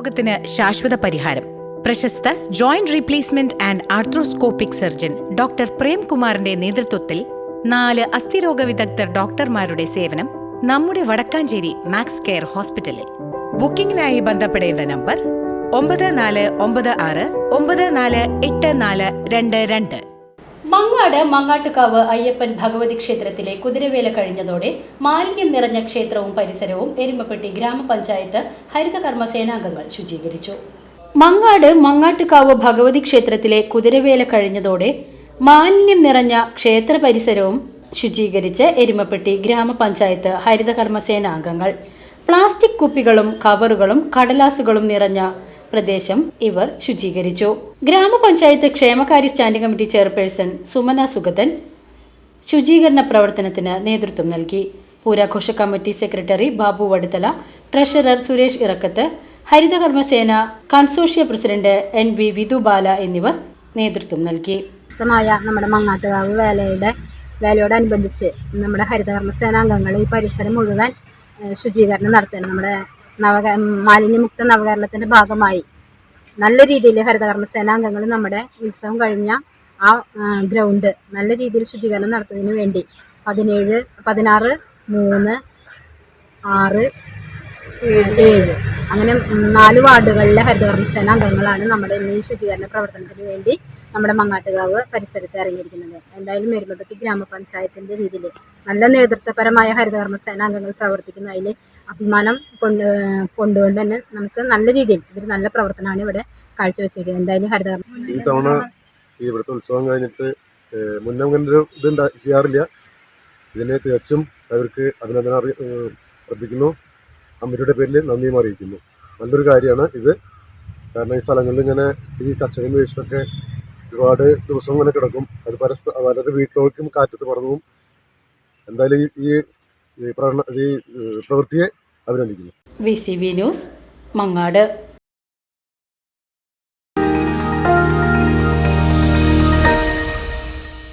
രോഗത്തിന് ശാശ്വത പരിഹാരം. പ്രശസ്ത joint replacement and arthroscopic surgeon doctor പ്രേംകുമാറിന്റെ നേതൃത്വത്തിൽ 4 അസ്ഥിരോഗ വിദഗ്ധർ ഡോക്ടർമാരുടെ സേവനം നമ്മുടെ വടക്കാഞ്ചേരി മാക്സ് കെയർ ഹോസ്പിറ്റലിൽ. ബുക്കിംഗിനായി ബന്ധപ്പെടേണ്ട നമ്പർ 9496948422. മങ്ങാട് മങ്ങാട്ടുകാവ് അയ്യപ്പൻ ഭഗവതി ക്ഷേത്രത്തിലെ കുതിരവേല കഴിഞ്ഞതോടെ മാലിന്യം നിറഞ്ഞ ക്ഷേത്രവും പരിസരവും എരുമപ്പെട്ടി ഗ്രാമപഞ്ചായത്ത് ഹരിതകർമ്മ സേനാംഗങ്ങൾ ശുചീകരിച്ചു. മങ്ങാട് മങ്ങാട്ടുകാവ് ഭഗവതി ക്ഷേത്രത്തിലെ കുതിരവേല കഴിഞ്ഞതോടെ മാലിന്യം നിറഞ്ഞ ക്ഷേത്ര പരിസരവും ശുചീകരിച്ച് എരുമപ്പെട്ടി ഗ്രാമപഞ്ചായത്ത് ഹരിതകർമ്മ സേനാംഗങ്ങൾ. പ്ലാസ്റ്റിക് കുപ്പികളും കവറുകളും കടലാസുകളും നിറഞ്ഞ പ്രദേശം ഇവർ ശുചീകരിച്ചു. ഗ്രാമപഞ്ചായത്ത് ക്ഷേമകാര്യ standing committee chairperson Sumana Sugathan ശുചീകരണ പ്രവർത്തനത്തിന് നേതൃത്വം നൽകി. പൂരാഘോഷ committee secretary Babu Vaduthala, treasurer Suresh Irakkath, ഹരിതകർമ്മസേന കൺസോഷ്യ പ്രസിഡന്റ് NV വിധുബാല എന്നിവർ നേതൃത്വം നൽകി. നമ്മുടെ മങ്ങാട്ടുകാവ് വേലയോടനുബന്ധിച്ച് നമ്മുടെ ഹരിതകർമ്മ സേനാംഗങ്ങൾ ഈ പരിസരം മുഴുവൻ ശുചീകരണം നടത്തുകയാണ്. നമ്മുടെ മാലിന്യമുക്ത നവകേരളത്തിൻ്റെ ഭാഗമായി നല്ല രീതിയിൽ ഹരിതകർമ്മ സേനാംഗങ്ങൾ നമ്മുടെ ഉത്സവം കഴിഞ്ഞ ആ ഗ്രൗണ്ട് നല്ല രീതിയിൽ ശുചീകരണം നടത്തുന്നതിന് വേണ്ടി 17, 16, 3, 6, 7 അങ്ങനെ 4 വാർഡുകളിലെ ഹരിതകർമ്മ സേനാംഗങ്ങളാണ് നമ്മുടെ ഈ ശുചീകരണ പ്രവർത്തനത്തിന് വേണ്ടി നമ്മുടെ മങ്ങാട്ടുകാവ് പരിസരത്ത് ഇറങ്ങിയിരിക്കുന്നത്. എന്തായാലും എരുമപ്പെട്ടി ഗ്രാമപഞ്ചായത്തിൻ്റെ രീതിയിൽ നല്ല നേതൃത്വപരമായ ഹരിതകർമ്മ സേനാംഗങ്ങൾ പ്രവർത്തിക്കുന്നതിൽ അഭിമാനം കൊണ്ടുകൊണ്ട് തന്നെ നമുക്ക് നല്ല രീതിയിൽ ഇവർ നല്ല പ്രവർത്തനമാണ് ഇവിടെ കാഴ്ചവെച്ചിരിക്കുന്നത്. എന്തായാലും ഹരിതകർമ്മ ഈ തവണ ഇവിടുത്തെ ഉത്സവം കഴിഞ്ഞിട്ട് മുന്നേ ഒരു ഇത് ചെയ്യാറില്ല. ഇതിനെ തീർച്ചയായും അവർക്ക് അഭിനന്ദനം ശ്രദ്ധിക്കുന്നു. അമ്മയുടെ പേരിൽ നന്ദിയും അറിയിക്കുന്നു. നല്ലൊരു കാര്യമാണ് ഇത്. കാരണം ഈ സ്ഥലങ്ങളിൽ ഇങ്ങനെ ഈ കച്ചവടം വേസ്റ്റൊക്കെ ഒരുപാട് ദിവസം ഇങ്ങനെ കിടക്കും. അത് പലരുടെ വീട്ടിലേക്കും കാറ്റത്ത് പറന്നു. എന്തായാലും ഈ പ്രവൃത്തിയെ അഭിനന്ദിക്കുന്നു. VCV news Mangad.